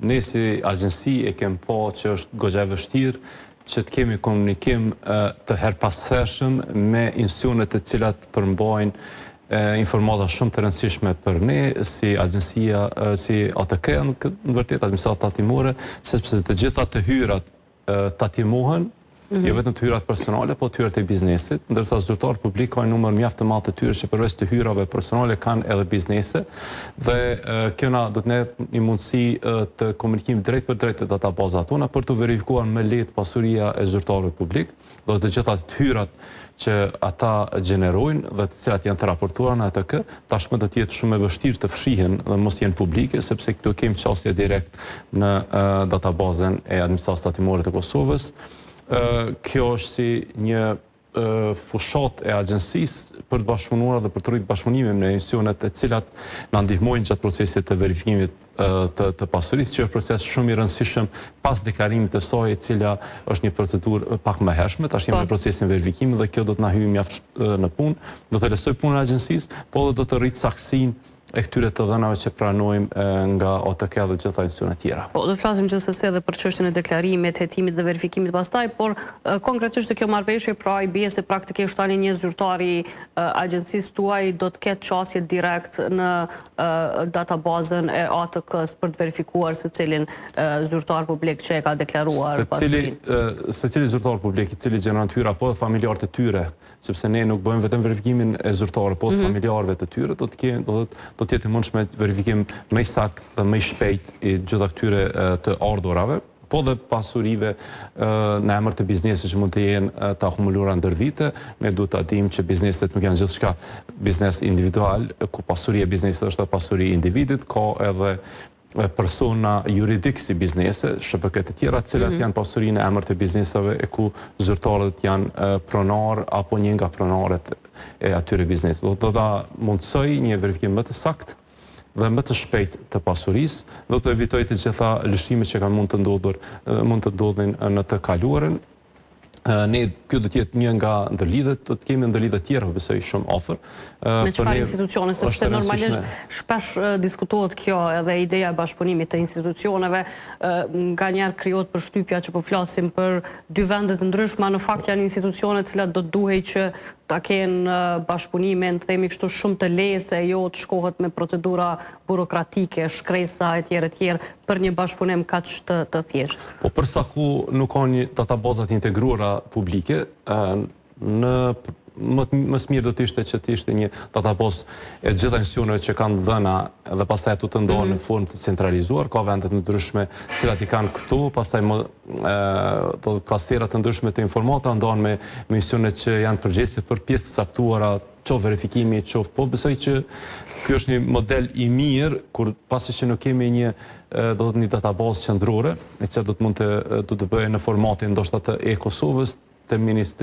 ne si agjensi e kem po që është goxha e vështirë që të kemi komunikim të herpashershëm me institucionet të cilat përmbajnë informata shumë të rëndësishme për ne si agjensia, si ATK në vërtet administratë tatimore, sepse të gjitha të hyrat tatimohen, jo vetëm të hyrat personale, po të hyrat e biznesit, ndërsa zyrtarët publik ka një numër mjaft të madh të tyre që përveç të hyrave personale kanë edhe biznese, dhe kjo na do të ne një mundësi të komunikim drejt për drejt të databazat tona për të verifikuar më lehtë pasuria e zyrtarëve publik, dhe të gjitha të hyrat që ata gjenerojnë dhe të cilat janë të raportuar në ATK, tashmë do të jetë shumë e vështirë të fshihen dhe mos jenë publike, sepse këtu kemi qasje direkt në databazën e administratës tatimore të Kosovës. Kjo është si një fushat e agjensisë për të bashkëpunuar dhe për të rritë bashkëpunimin në institucionet e cilat na ndihmojnë gjatë procesit të verifikimit të pasurisë, që është proces shumë i rëndësishëm pas deklarimit të saj, e cila është një procedurë pak më hershme, tash jemi në procesin verifikimit dhe kjo do të na hyjë mjaft në punë, do të lëshoj punën e agjensisë, po dhe do të rritë saksinë e këtyre të dhënave që pranojmë nga ATK dhe gjitha institucionet tjera. Po, do të flasim gjithsesi edhe për çështjen e deklarimit, hetimit dhe verifikimit pastaj, por konkretisht kjo marrëveshje pra i bie se praktikisht tani një zyrtar i agjensisë tuaj do të ketë qasje direkt në databazën e ATK-s për të verifikuar se cilin zyrtar publik që e ka deklaruar pasurinë. Secili zyrtar publik i cili gjeneron hyra po dhe familjarët e tyre, sepse ne nuk bëjmë vetëm verifikimin e zyrtarëve, po dhe familjarëve të tyre, do të jetë mundshme verifikim më i saktë dhe më i shpejt i gjitha këtyre të ardhurave, po dhe pasurive në emër të biznesit që mund të jenë të akumuluara ndër vite. Ne duhet ta dimë që bizneset nuk janë gjithçka biznes individual, ku pasuria e biznesit është pasuri e individit, ka edhe persona juridik si biznese, SHPK të tjera, cilat janë pasurinë e emër të biznesave e ku zyrtarët janë pronar apo një nga pronarët e atyre biznesit. Do ta mundsoj një verifikim më të saktë dhe më të shpejt të pasurisë, do të evitoj të gjitha lëshimet që mund të ndodhin në të kaluarën. Ne, kjo do të jetë një nga ndërlidhet, do të kemi ndërlidhet tjera, besoj shumë afër. Me çfarë institucione, sepse normalisht shpesh diskutohet kjo edhe ideja e bashkëpunimit të institucioneve, nganjëherë krijohet përshtypja që po flasim për dy vende të ndryshme, në fakt janë institucione të cilat do të duhej që ta kenë bashkëpunimin, themi kështu, shumë të lehtë, jo të shkohet me procedura burokratike, shkresa e tjerë për një bashkëpunim kaq të thjeshtë. Po përsa ku nuk ka një databazat integruara publike, më së mirë do të ishte që të ishte një databazë e gjitha institucioneve që kanë dhëna dhe pastaj ato të ndohen në formë të centralizuar, ka vende të ndryshme cilat i kanë këtu, pastaj klastera të ndryshme të informata ndohen me institucionet që janë përgjegjëse për pjesë të caktuara, qoftë verifikimi, qoftë, po besoj që ky është një model i mirë, kur pasi që nuk kemi një databazë qendrore, e që do të bëjë në formatin ndoshta të e-Kosovës, të ministrisë